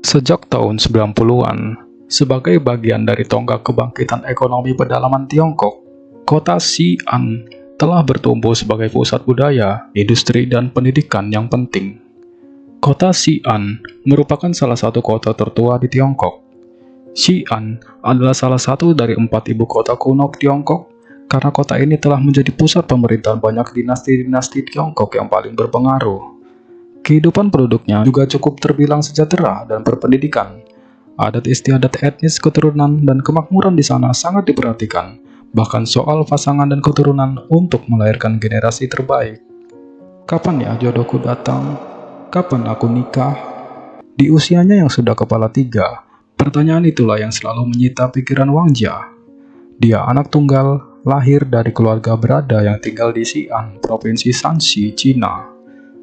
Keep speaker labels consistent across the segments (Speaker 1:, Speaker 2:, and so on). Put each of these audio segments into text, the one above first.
Speaker 1: Sejak tahun 90-an, sebagai bagian dari tonggak kebangkitan ekonomi pedalaman Tiongkok, kota Xi'an telah bertumbuh sebagai pusat budaya, industri, dan pendidikan yang penting. Kota Xi'an merupakan salah satu kota tertua di Tiongkok. Xi'an adalah salah satu dari 4 ibu kota kuno Tiongkok karena kota ini telah menjadi pusat pemerintahan banyak dinasti-dinasti Tiongkok yang paling berpengaruh. Kehidupan penduduknya juga cukup terbilang sejahtera dan berpendidikan. Adat istiadat etnis, keturunan, dan kemakmuran di sana sangat diperhatikan, bahkan soal pasangan dan keturunan untuk melahirkan generasi terbaik. Kapan ya jodohku datang? Kapan aku nikah? Di usianya yang sudah kepala 3, pertanyaan itulah yang selalu menyita pikiran Wang Jia. Dia anak tunggal, lahir dari keluarga berada yang tinggal di Xi'an, Provinsi Shanxi, Cina.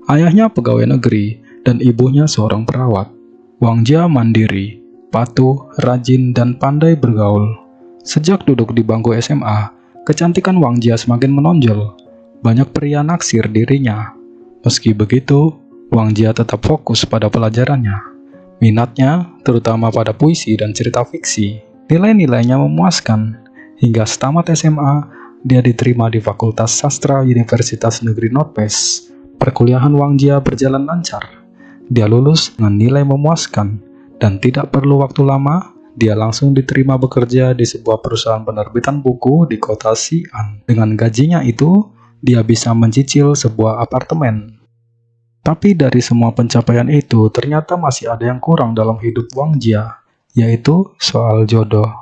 Speaker 1: Ayahnya pegawai negeri dan ibunya seorang perawat. Wang Jia mandiri, patuh, rajin, dan pandai bergaul. Sejak duduk di bangku SMA, kecantikan Wang Jia semakin menonjol. Banyak pria naksir dirinya. Meski begitu, Wang Jia tetap fokus pada pelajarannya. Minatnya terutama pada puisi dan cerita fiksi. Nilai-nilainya memuaskan. Hingga setamat SMA, dia diterima di Fakultas Sastra Universitas Negeri Northwest. Perkuliahan Wang Jia berjalan lancar. Dia lulus dengan nilai memuaskan, dan tidak perlu waktu lama, dia langsung diterima bekerja di sebuah perusahaan penerbitan buku di kota Xi'an. Dengan gajinya itu, dia bisa mencicil sebuah apartemen. Tapi dari semua pencapaian itu, ternyata masih ada yang kurang dalam hidup Wang Jia, yaitu soal jodoh.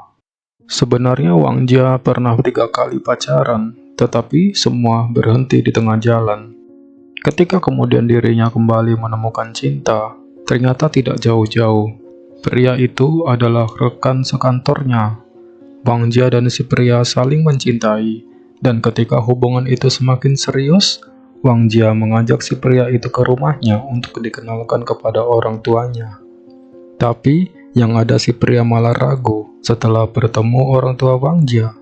Speaker 1: Sebenarnya Wang Jia pernah 3 kali pacaran, tetapi semua berhenti di tengah jalan. Ketika kemudian dirinya kembali menemukan cinta, ternyata tidak jauh-jauh. Pria itu adalah rekan sekantornya. Wang Jia dan si pria saling mencintai, dan ketika hubungan itu semakin serius, Wang Jia mengajak si pria itu ke rumahnya untuk dikenalkan kepada orang tuanya. Tapi, yang ada si pria malah ragu setelah bertemu orang tua Wang Jia,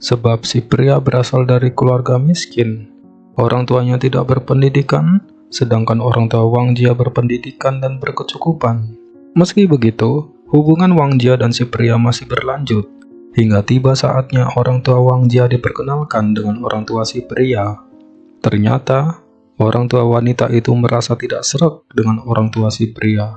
Speaker 1: sebab si pria berasal dari keluarga miskin. Orang tuanya tidak berpendidikan, sedangkan orang tua Wang Jia berpendidikan dan berkecukupan. Meski begitu, hubungan Wang Jia dan si pria masih berlanjut, hingga tiba saatnya orang tua Wang Jia diperkenalkan dengan orang tua si pria. Ternyata, orang tua wanita itu merasa tidak sreg dengan orang tua si pria.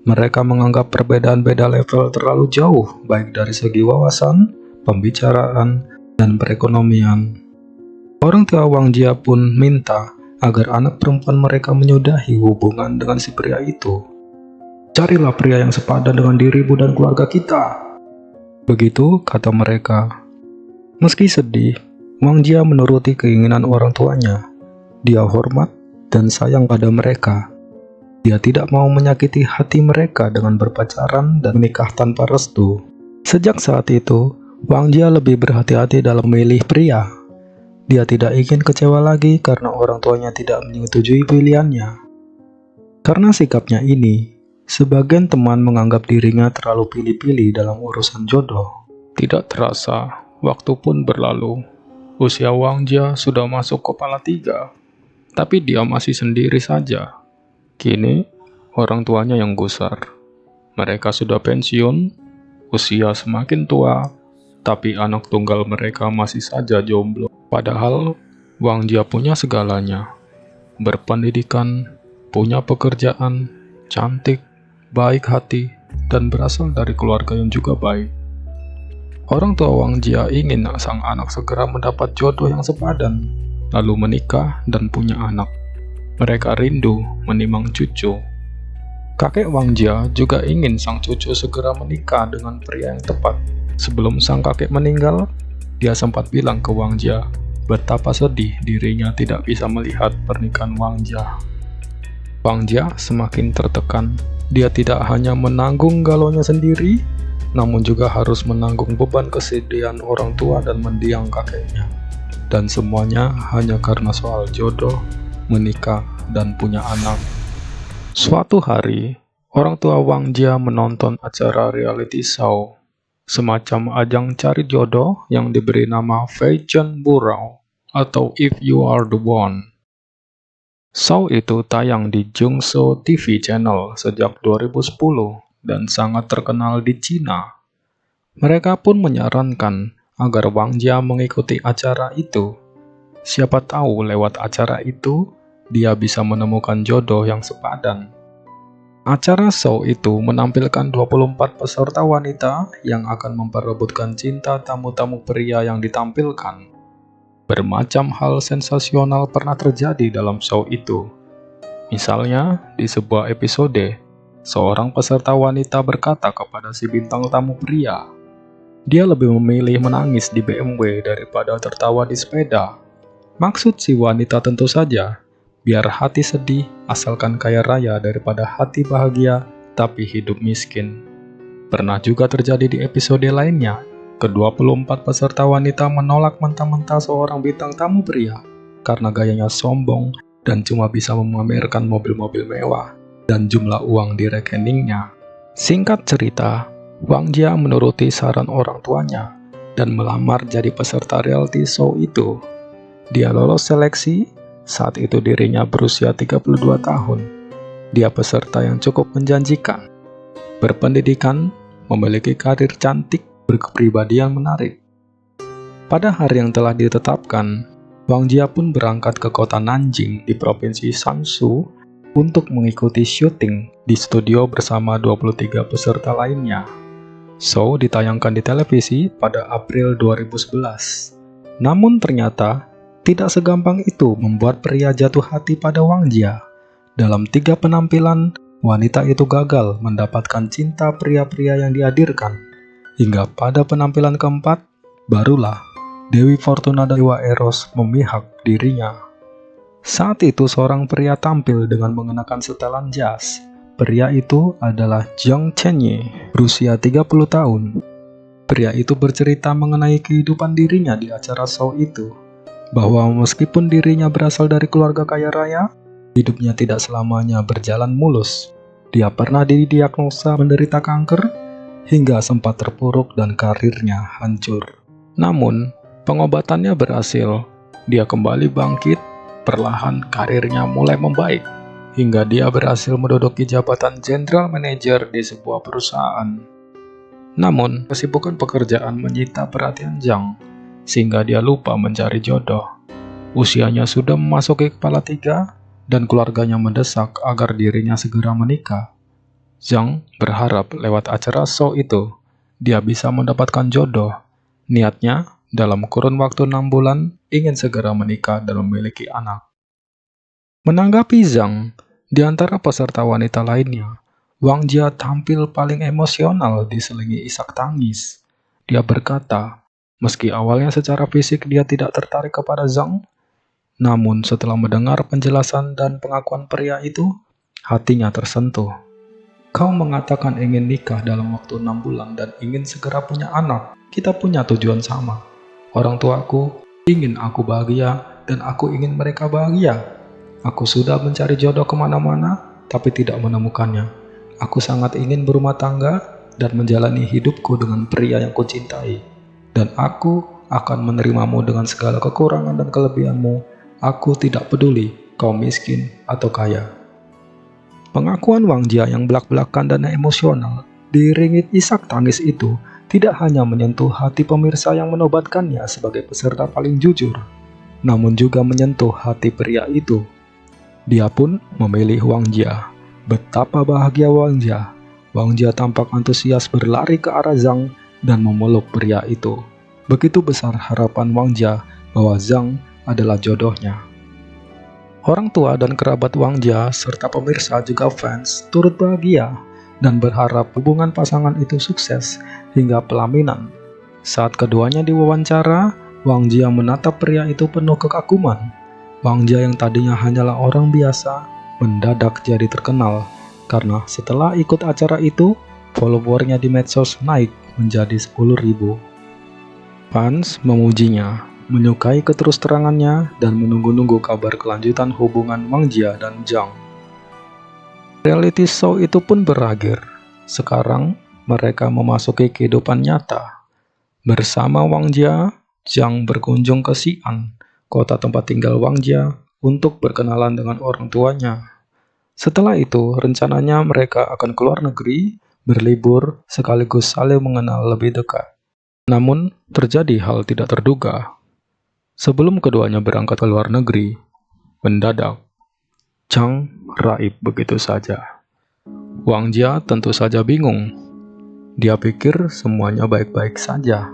Speaker 1: Mereka menganggap perbedaan beda level terlalu jauh, baik dari segi wawasan, pembicaraan, dan perekonomian. Orang tua Wang Jia pun minta agar anak perempuan mereka menyudahi hubungan dengan si pria itu. Carilah pria yang sepadan dengan dirimu dan keluarga kita. Begitu kata mereka. Meski sedih, Wang Jia menuruti keinginan orang tuanya. Dia hormat dan sayang pada mereka. Dia tidak mau menyakiti hati mereka dengan berpacaran dan menikah tanpa restu. Sejak saat itu, Wang Jia lebih berhati-hati dalam memilih pria. Dia tidak ingin kecewa lagi karena orang tuanya tidak menyetujui pilihannya. Karena sikapnya ini, sebagian teman menganggap dirinya terlalu pilih-pilih dalam urusan jodoh. Tidak terasa, waktu pun berlalu. Usia Wang Jia sudah masuk kepala 3, tapi dia masih sendiri saja. Kini, orang tuanya yang gusar. Mereka sudah pensiun, usia semakin tua, tapi anak tunggal mereka masih saja jomblo. Padahal, Wang Jia punya segalanya. Berpendidikan, punya pekerjaan, cantik, baik hati, dan berasal dari keluarga yang juga baik. Orang tua Wang Jia ingin sang anak segera mendapat jodoh yang sepadan, lalu menikah dan punya anak. Mereka rindu menimang cucu. Kakek Wang Jia juga ingin sang cucu segera menikah dengan pria yang tepat. Sebelum sang kakek meninggal, dia sempat bilang ke Wang Jia betapa sedih dirinya tidak bisa melihat pernikahan Wang Jia. Wang Jia semakin tertekan. Dia tidak hanya menanggung galaunya sendiri, namun juga harus menanggung beban kesedihan orang tua dan mendiang kakeknya. Dan semuanya hanya karena soal jodoh, menikah, dan punya anak. Suatu hari, orang tua Wang Jia menonton acara reality show, semacam ajang cari jodoh yang diberi nama Feichen Burao atau If You Are The One. Show itu tayang di Jungso TV Channel sejak 2010 dan sangat terkenal di Cina. Mereka pun menyarankan agar Wang Jia mengikuti acara itu. Siapa tahu lewat acara itu, dia bisa menemukan jodoh yang sepadan. Acara show itu menampilkan 24 peserta wanita yang akan memperebutkan cinta tamu-tamu pria yang ditampilkan. Bermacam hal sensasional pernah terjadi dalam show itu. Misalnya, di sebuah episode, seorang peserta wanita berkata kepada si bintang tamu pria, dia lebih memilih menangis di BMW daripada tertawa di sepeda. Maksud si wanita tentu saja, biar hati sedih asalkan kaya raya daripada hati bahagia tapi hidup miskin. Pernah juga terjadi di episode lainnya, ke-24 peserta wanita menolak mentah-mentah seorang bintang tamu pria karena gayanya sombong dan cuma bisa memamerkan mobil-mobil mewah dan jumlah uang di rekeningnya. Singkat cerita, Wang Jia menuruti saran orang tuanya dan melamar jadi peserta reality show itu. Dia lolos seleksi. Saat itu dirinya berusia 32 tahun. Dia peserta yang cukup menjanjikan, berpendidikan, memiliki karir cantik, berkepribadian menarik. Pada hari yang telah ditetapkan, Wang Jia pun berangkat ke kota Nanjing di provinsi Shansu untuk mengikuti syuting di studio bersama 23 peserta lainnya. Show ditayangkan di televisi pada April 2011. Namun ternyata, tidak segampang itu membuat pria jatuh hati pada Wang Jia. Dalam 3 penampilan, wanita itu gagal mendapatkan cinta pria-pria yang dihadirkan. Hingga pada penampilan keempat, barulah Dewi Fortuna Dewa Eros memihak dirinya. Saat itu seorang pria tampil dengan mengenakan setelan jas. Pria itu adalah Zhang Chenye, berusia 30 tahun. Pria itu bercerita mengenai kehidupan dirinya di acara show itu, bahwa meskipun dirinya berasal dari keluarga kaya raya, hidupnya tidak selamanya berjalan mulus. Dia pernah didiagnosa menderita kanker, hingga sempat terpuruk dan karirnya hancur. Namun, pengobatannya berhasil. Dia kembali bangkit, perlahan karirnya mulai membaik, hingga dia berhasil menduduki jabatan General Manager di sebuah perusahaan. Namun, kesibukan pekerjaan menyita perhatian Zhang, sehingga dia lupa mencari jodoh. Usianya sudah memasuki kepala 3 dan keluarganya mendesak agar dirinya segera menikah. Zhang berharap lewat acara show itu, dia bisa mendapatkan jodoh. Niatnya, dalam kurun waktu 6 bulan, ingin segera menikah dan memiliki anak. Menanggapi Zhang, di antara peserta wanita lainnya, Wang Jia tampil paling emosional diselingi isak tangis. Dia berkata, meski awalnya secara fisik dia tidak tertarik kepada Zhang, namun setelah mendengar penjelasan dan pengakuan pria itu, hatinya tersentuh. Kau mengatakan ingin nikah dalam waktu 6 bulan dan ingin segera punya anak. Kita punya tujuan sama. Orang tuaku ingin aku bahagia dan aku ingin mereka bahagia. Aku sudah mencari jodoh kemana-mana, tapi tidak menemukannya. Aku sangat ingin berumah tangga dan menjalani hidupku dengan pria yang kucintai. Dan aku akan menerimamu dengan segala kekurangan dan kelebihanmu. Aku tidak peduli kau miskin atau kaya. Pengakuan Wang Jia yang belak-belakan dan emosional diiringi isak tangis itu tidak hanya menyentuh hati pemirsa yang menobatkannya sebagai peserta paling jujur, namun juga menyentuh hati pria itu. Dia pun memilih Wang Jia. Betapa bahagia Wang Jia. Wang Jia tampak antusias berlari ke arah Zhang dan memeluk pria itu. Begitu besar harapan Wang Jia bahwa Zhang adalah jodohnya. Orang tua dan kerabat Wang Jia serta pemirsa juga fans turut bahagia dan berharap hubungan pasangan itu sukses hingga pelaminan. Saat keduanya diwawancara, Wang Jia menatap pria itu penuh kekaguman. Wang Jia yang tadinya hanyalah orang biasa, mendadak jadi terkenal karena setelah ikut acara itu, followernya di medsos naik menjadi 10.000. Fans memujinya, menyukai keterus-terangannya dan menunggu-nunggu kabar kelanjutan hubungan Wang Jia dan Zhang. Reality show itu pun berakhir. Sekarang mereka memasuki kehidupan nyata. Bersama Wang Jia, Zhang berkunjung ke Xi'an, kota tempat tinggal Wang Jia, untuk berkenalan dengan orang tuanya. Setelah itu, rencananya mereka akan keluar negeri berlibur, sekaligus saling mengenal lebih dekat. Namun, terjadi hal tidak terduga. Sebelum keduanya berangkat ke luar negeri, mendadak, Zhang raib begitu saja. Wang Jia tentu saja bingung. Dia pikir semuanya baik-baik saja.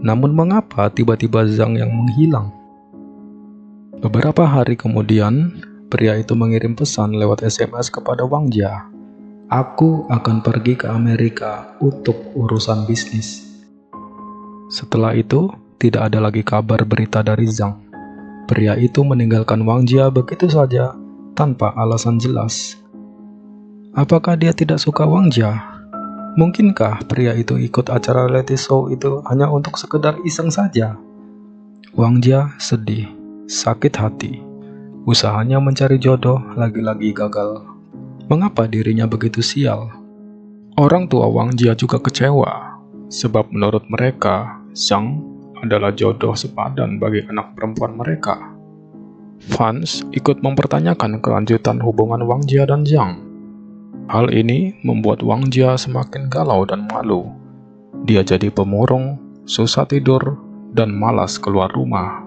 Speaker 1: Namun mengapa tiba-tiba Zhang yang menghilang? Beberapa hari kemudian, pria itu mengirim pesan lewat SMS kepada Wang Jia. Aku akan pergi ke Amerika untuk urusan bisnis. Setelah itu, tidak ada lagi kabar berita dari Zhang. Pria itu meninggalkan Wang Jia begitu saja, tanpa alasan jelas. Apakah dia tidak suka Wang Jia? Mungkinkah pria itu ikut acara reality show itu hanya untuk sekedar iseng saja? Wang Jia sedih, sakit hati. Usahanya mencari jodoh lagi-lagi gagal. Mengapa dirinya begitu sial? Orang tua Wang Jia juga kecewa, sebab menurut mereka, Zhang adalah jodoh sepadan bagi anak perempuan mereka. Fans ikut mempertanyakan kelanjutan hubungan Wang Jia dan Zhang. Hal ini membuat Wang Jia semakin galau dan malu. Dia jadi pemurung, susah tidur, dan malas keluar rumah.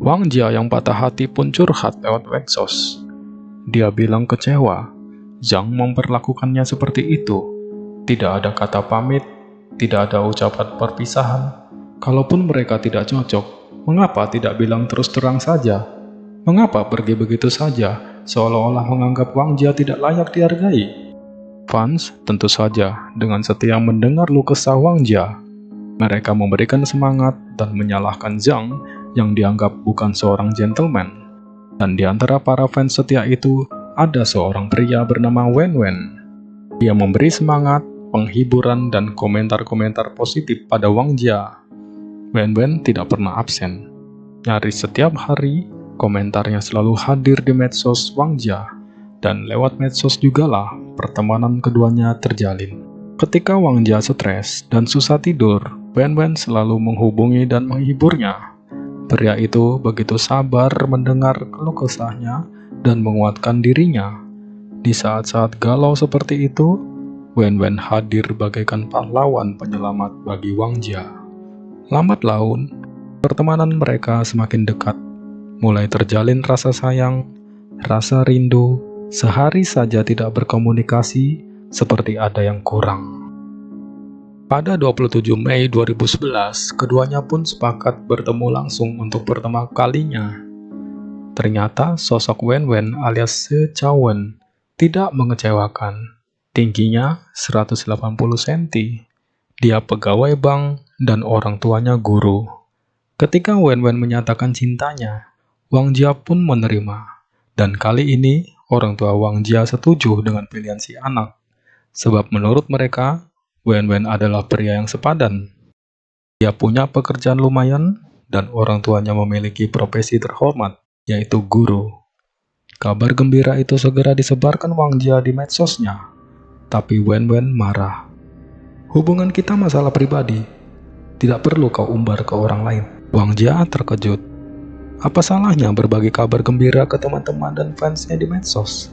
Speaker 1: Wang Jia yang patah hati pun curhat lewat medsos. Dia bilang kecewa, Zhang memperlakukannya seperti itu. Tidak ada kata pamit, tidak ada ucapan perpisahan. Kalaupun mereka tidak cocok, mengapa tidak bilang terus terang saja? Mengapa pergi begitu saja, seolah-olah menganggap Wang Jia tidak layak dihargai? Fans tentu saja dengan setia mendengar luh kesah Wang Jia. Mereka memberikan semangat dan menyalahkan Zhang yang dianggap bukan seorang gentleman. Dan di antara para fans setia itu, ada seorang pria bernama Wen Wen. Dia memberi semangat, penghiburan, dan komentar-komentar positif pada Wang Jia. Wen Wen tidak pernah absen. Nyaris setiap hari, komentarnya selalu hadir di medsos Wang Jia, dan lewat medsos jugalah pertemanan keduanya terjalin. Ketika Wang Jia stres dan susah tidur, Wen Wen selalu menghubungi dan menghiburnya. Pria itu begitu sabar mendengar keluh kesahnya dan menguatkan dirinya. Di saat-saat galau seperti itu, Wen Wen hadir bagaikan pahlawan penyelamat bagi Wang Jia. Lambat laun, pertemanan mereka semakin dekat. Mulai terjalin rasa sayang, rasa rindu, sehari saja tidak berkomunikasi, seperti ada yang kurang. Pada 27 Mei 2011, keduanya pun sepakat bertemu langsung untuk pertama kalinya. Ternyata sosok Wen Wen alias Se Chawen tidak mengecewakan. Tingginya 180 cm. Dia pegawai bank dan orang tuanya guru. Ketika Wen Wen menyatakan cintanya, Wang Jia pun menerima, dan kali ini orang tua Wang Jia setuju dengan pilihan si anak, sebab menurut mereka, Wen Wen adalah pria yang sepadan. Dia punya pekerjaan lumayan, dan orang tuanya memiliki profesi terhormat, yaitu guru. Kabar gembira itu segera disebarkan Wang Jia di medsosnya, tapi Wen Wen marah. Hubungan kita masalah pribadi, tidak perlu kau umbar ke orang lain. Wang Jia terkejut. Apa salahnya berbagi kabar gembira ke teman-teman dan fansnya di medsos?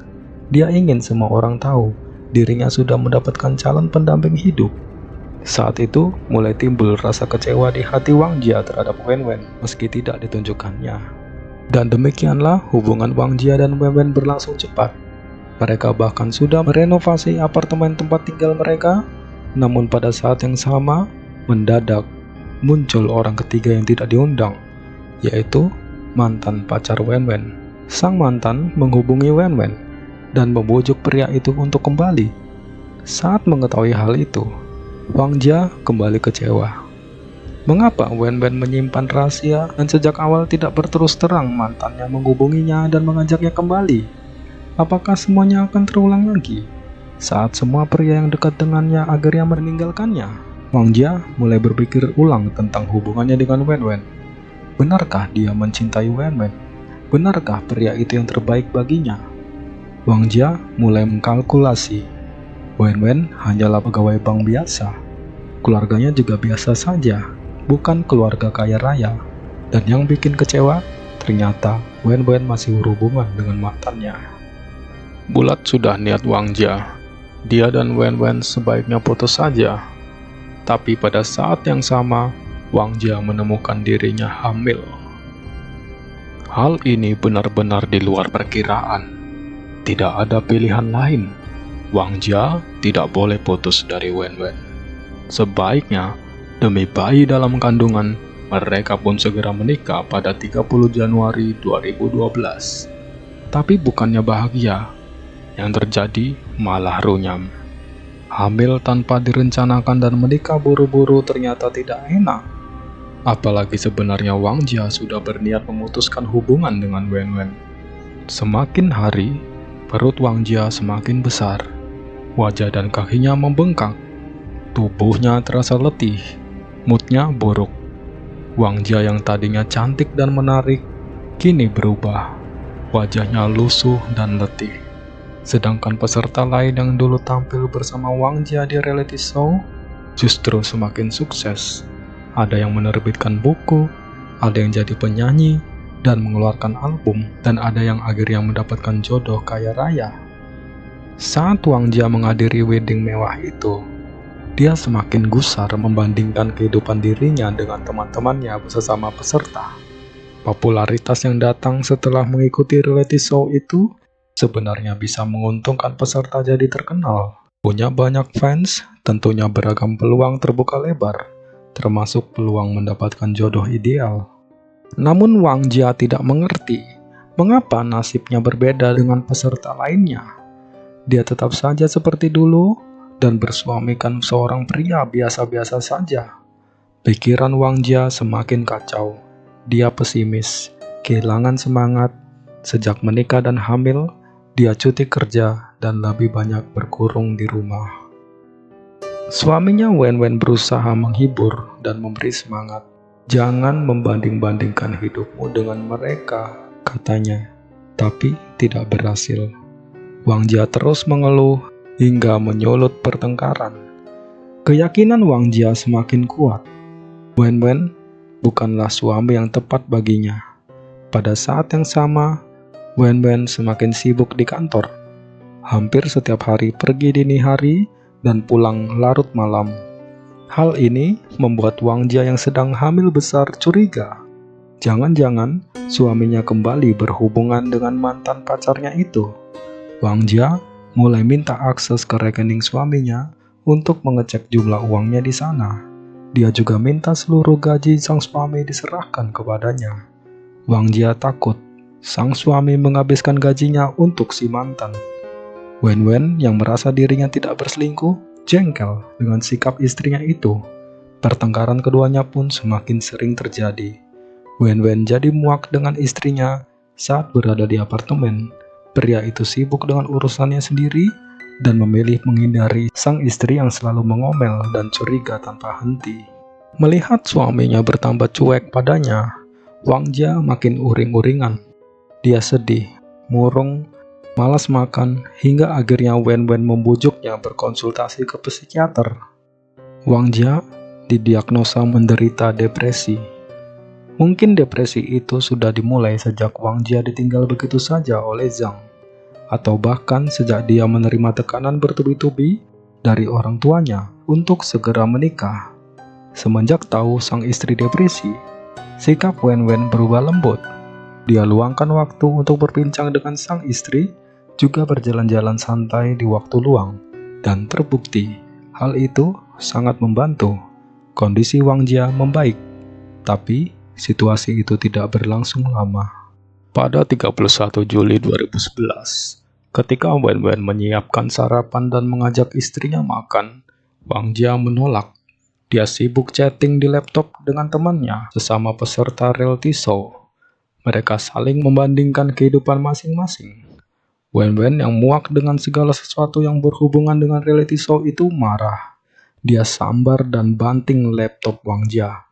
Speaker 1: Dia ingin semua orang tahu dirinya sudah mendapatkan calon pendamping hidup. Saat itu mulai timbul rasa kecewa di hati Wang Jia terhadap Wen Wen meski tidak ditunjukkannya. Dan demikianlah hubungan Wang Jia dan Wen Wen berlangsung cepat. Mereka bahkan sudah merenovasi apartemen tempat tinggal mereka. Namun pada saat yang sama, mendadak muncul orang ketiga yang tidak diundang, yaitu mantan pacar Wen Wen. Sang mantan menghubungi Wen Wen dan membujuk pria itu untuk kembali. Saat mengetahui hal itu, Wang Jia kembali kecewa. Mengapa Wen Wen menyimpan rahasia dan sejak awal tidak berterus terang mantannya menghubunginya dan mengajaknya kembali? Apakah semuanya akan terulang lagi saat semua pria yang dekat dengannya akhirnya meninggalkannya? Wang Jia mulai berpikir ulang tentang hubungannya dengan Wen Wen. Benarkah dia mencintai Wen Wen? Benarkah pria itu yang terbaik baginya? Wang Jia mulai mengkalkulasi. Wen Wen hanyalah pegawai bank biasa. Keluarganya juga biasa saja, bukan keluarga kaya raya. Dan yang bikin kecewa, ternyata Wen Wen masih berhubungan dengan mantannya. Bulat sudah niat Wang Jia. dia dan Wen Wen sebaiknya putus saja. Tapi pada saat yang sama, Wang Jia menemukan dirinya hamil. Hal ini benar-benar di luar perkiraan. Tidak ada pilihan lain. Wang Jia tidak boleh putus dari Wen Wen. Sebaiknya, demi bayi dalam kandungan, mereka pun segera menikah pada 30 Januari 2012. Tapi bukannya bahagia, yang terjadi malah runyam. Hamil tanpa direncanakan dan menikah buru-buru ternyata tidak enak. Apalagi sebenarnya Wang Jia sudah berniat memutuskan hubungan dengan Wen Wen. Semakin hari, perut Wang Jia semakin besar. Wajah dan kakinya membengkak. Tubuhnya terasa letih. Moodnya buruk. Wang Jia yang tadinya cantik dan menarik, kini berubah. Wajahnya lusuh dan letih. Sedangkan peserta lain yang dulu tampil bersama Wang Jia di reality show justru semakin sukses. Ada yang menerbitkan buku, ada yang jadi penyanyi dan mengeluarkan album, dan ada yang akhirnya mendapatkan jodoh kaya raya. Saat Wang Jia menghadiri wedding mewah itu, dia semakin gusar membandingkan kehidupan dirinya dengan teman-temannya sesama peserta. Popularitas yang datang setelah mengikuti reality show itu sebenarnya bisa menguntungkan peserta jadi terkenal. Punya banyak fans, tentunya beragam peluang terbuka lebar, termasuk peluang mendapatkan jodoh ideal. Namun Wang Jia tidak mengerti mengapa nasibnya berbeda dengan peserta lainnya. Dia tetap saja seperti dulu dan bersuamikan seorang pria biasa-biasa saja. Pikiran Wang Jia semakin kacau. Dia pesimis, kehilangan semangat. Sejak menikah dan hamil, dia cuti kerja dan lebih banyak berkurung di rumah. Suaminya Wen Wen berusaha menghibur dan memberi semangat. Jangan membanding-bandingkan hidupmu dengan mereka, katanya. Tapi tidak berhasil. Wang Jia terus mengeluh hingga menyulut pertengkaran. Keyakinan Wang Jia semakin kuat. Wen Wen bukanlah suami yang tepat baginya. Pada saat yang sama, Wen Wen semakin sibuk di kantor. Hampir setiap hari pergi dini hari dan pulang larut malam. Hal ini membuat Wang Jia yang sedang hamil besar curiga. Jangan-jangan suaminya kembali berhubungan dengan mantan pacarnya itu. Wang Jia mulai minta akses ke rekening suaminya untuk mengecek jumlah uangnya di sana. Dia juga minta seluruh gaji sang suami diserahkan kepadanya. Wang Jia takut sang suami menghabiskan gajinya untuk si mantan. Wen Wen yang merasa dirinya tidak berselingkuh, jengkel dengan sikap istrinya itu. Pertengkaran keduanya pun semakin sering terjadi. Wen Wen jadi muak dengan istrinya saat berada di apartemen. Pria itu sibuk dengan urusannya sendiri dan memilih menghindari sang istri yang selalu mengomel dan curiga tanpa henti. Melihat suaminya bertambah cuek padanya, Wang Jia makin uring-uringan. Dia sedih, murung, malas makan, hingga akhirnya Wen Wen membujuknya berkonsultasi ke psikiater. Wang Jia didiagnosa menderita depresi. Mungkin depresi itu sudah dimulai sejak Wang Jia ditinggal begitu saja oleh Zhang, atau bahkan sejak dia menerima tekanan bertubi-tubi dari orang tuanya untuk segera menikah. Semenjak tahu sang istri depresi, sikap Wen Wen berubah lembut. Dia luangkan waktu untuk berbincang dengan sang istri, juga berjalan-jalan santai di waktu luang, dan terbukti hal itu sangat membantu. Kondisi Wang Jia membaik, tapi situasi itu tidak berlangsung lama. Pada 31 Juli 2011, ketika Wen Wen menyiapkan sarapan dan mengajak istrinya makan, Wang Jia menolak. Dia sibuk chatting di laptop dengan temannya sesama peserta reality show. Mereka saling membandingkan kehidupan masing-masing. Wen Wen yang muak dengan segala sesuatu yang berhubungan dengan reality show itu marah. Dia sambar dan banting laptop Wang Jia.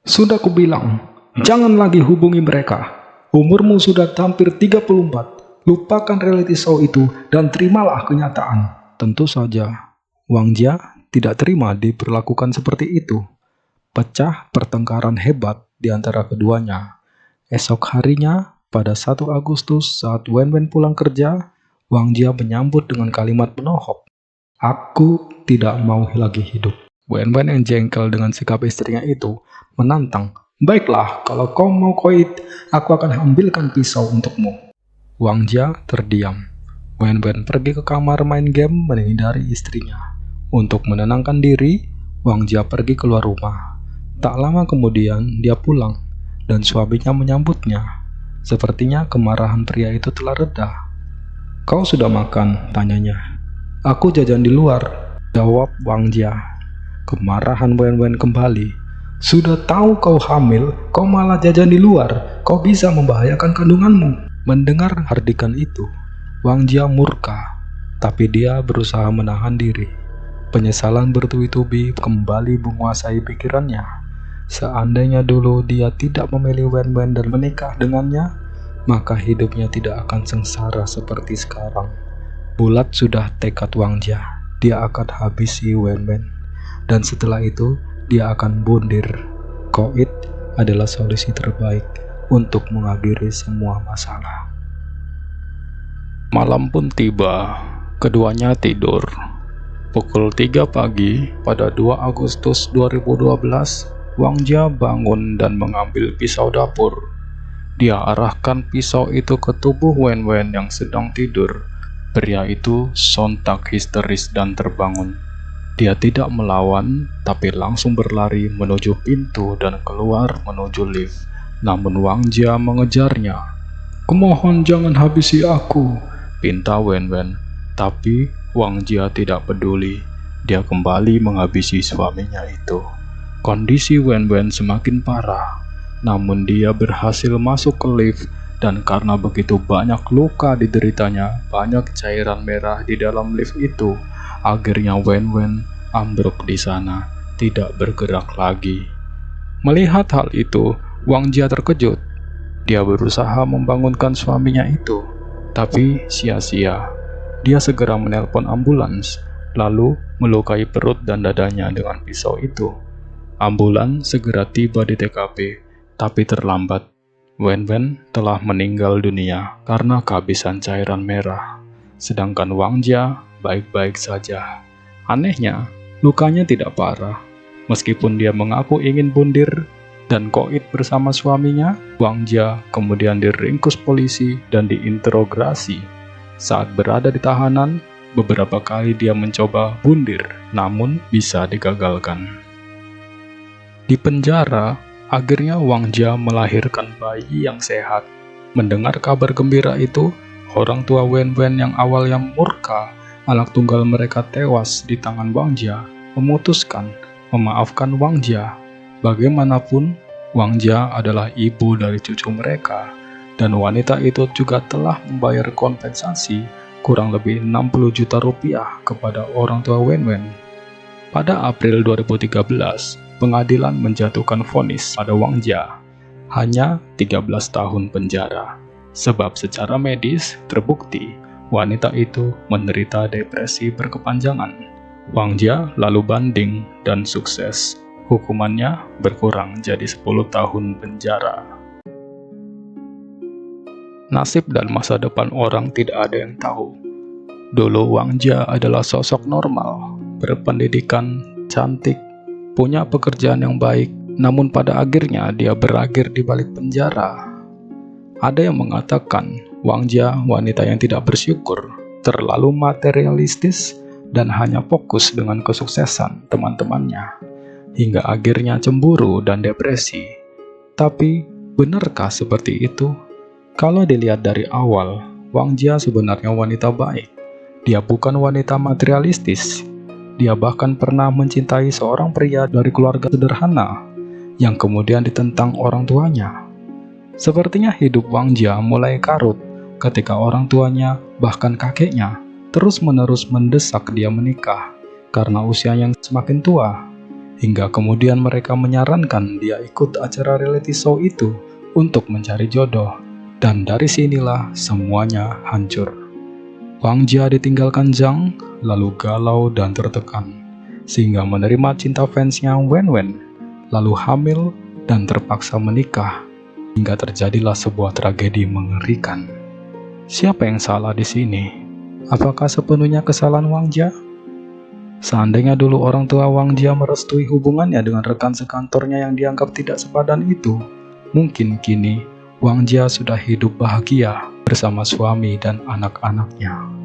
Speaker 1: Sudah kubilang, jangan lagi hubungi mereka. Umurmu sudah hampir 34. Lupakan reality show itu dan terimalah kenyataan. Tentu saja, Wang Jia tidak terima diperlakukan seperti itu. Pecah pertengkaran hebat di antara keduanya. Esok harinya, pada 1 Agustus saat Wen Wen pulang kerja, Wang Jia menyambut dengan kalimat menohok. Aku tidak mau lagi hidup. Wen Wen yang jengkel dengan sikap istrinya itu menantang. Baiklah, kalau kau mau koit, aku akan ambilkan pisau untukmu. Wang Jia terdiam. Wen Wen pergi ke kamar main game menghindari istrinya. Untuk menenangkan diri, Wang Jia pergi keluar rumah. Tak lama kemudian, dia pulang, dan suaminya menyambutnya. Sepertinya kemarahan pria itu telah reda. Kau sudah makan? Tanyanya. Aku jajan di luar, jawab Wang Jia. Kemarahan Wen Wen kembali. Sudah tahu kau hamil, kau malah jajan di luar. Kau bisa membahayakan kandunganmu. Mendengar hardikan itu, Wang Jia murka, tapi dia berusaha menahan diri. Penyesalan bertubi-tubi kembali menguasai pikirannya. Seandainya dulu dia tidak memilih Wen Wen dan menikah dengannya, maka hidupnya tidak akan sengsara seperti sekarang. Bulat sudah tekad Wang Jia, dia akan habisi Wen Wen, dan setelah itu dia akan bundir. Koit adalah solusi terbaik untuk mengakhiri semua masalah. Malam pun tiba, keduanya tidur. Pukul 3 pagi pada 2 Agustus 2012, Wang Jia bangun dan mengambil pisau dapur. Dia arahkan pisau itu ke tubuh Wen Wen yang sedang tidur. Pria itu sontak histeris dan terbangun. Dia tidak melawan, tapi langsung berlari menuju pintu dan keluar menuju lift. Namun Wang Jia mengejarnya. Kumohon jangan habisi aku, pinta Wen Wen. Tapi Wang Jia tidak peduli. Dia kembali menghabisi suaminya itu. Kondisi Wen Wen semakin parah. Namun dia berhasil masuk ke lift. Dan karena begitu banyak luka dideritanya, banyak cairan merah di dalam lift itu, akhirnya Wen Wen ambruk di sana, tidak bergerak lagi. Melihat hal itu, Wang Jia terkejut. Dia berusaha membangunkan suaminya itu, tapi sia-sia. Dia segera menelpon ambulans, lalu melukai perut dan dadanya dengan pisau itu. Ambulans segera tiba di TKP, tapi terlambat. Wen Wen telah meninggal dunia karena kehabisan cairan merah, sedangkan Wang Jia baik-baik saja. Anehnya, lukanya tidak parah. Meskipun dia mengaku ingin bundir dan koit bersama suaminya, Wang Jia kemudian diringkus polisi dan diinterogasi. Saat berada di tahanan, beberapa kali dia mencoba bundir, namun bisa digagalkan. Di penjara, akhirnya Wang Jia melahirkan bayi yang sehat. Mendengar kabar gembira itu, orang tua Wen Wen yang awalnya murka anak tunggal mereka tewas di tangan Wang Jia, memutuskan memaafkan Wang Jia. Bagaimanapun, Wang Jia adalah ibu dari cucu mereka, dan wanita itu juga telah membayar kompensasi kurang lebih 60 juta rupiah kepada orang tua Wen Wen. Pada April 2013, pengadilan menjatuhkan vonis pada Wang Jia, hanya 13 tahun penjara, sebab secara medis terbukti wanita itu menderita depresi berkepanjangan. Wang Jia lalu banding dan sukses. Hukumannya berkurang jadi 10 tahun penjara. Nasib dan masa depan orang tidak ada yang tahu. Dulu Wang Jia adalah sosok normal, berpendidikan, cantik, punya pekerjaan yang baik, namun pada akhirnya dia berakhir di balik penjara. Ada yang mengatakan Wang Jia wanita yang tidak bersyukur, terlalu materialistis, dan hanya fokus dengan kesuksesan teman-temannya, hingga akhirnya cemburu dan depresi. Tapi, benarkah seperti itu? Kalau dilihat dari awal, Wang Jia sebenarnya wanita baik. Dia bukan wanita materialistis. Dia bahkan pernah mencintai seorang pria dari keluarga sederhana yang kemudian ditentang orang tuanya. Sepertinya hidup Wang Jia mulai karut ketika orang tuanya, bahkan kakeknya, terus-menerus mendesak dia menikah karena usianya yang semakin tua, hingga kemudian mereka menyarankan dia ikut acara reality show itu untuk mencari jodoh, dan dari sinilah semuanya hancur. Wang Jia ditinggalkan Zhang, lalu galau dan tertekan, sehingga menerima cinta fansnya Wen Wen, lalu hamil dan terpaksa menikah, hingga terjadilah sebuah tragedi mengerikan. Siapa yang salah di sini? Apakah sepenuhnya kesalahan Wang Jia? Seandainya dulu orang tua Wang Jia merestui hubungannya dengan rekan sekantornya yang dianggap tidak sepadan itu, mungkin kini Wang Jia sudah hidup bahagia bersama suami dan anak-anaknya.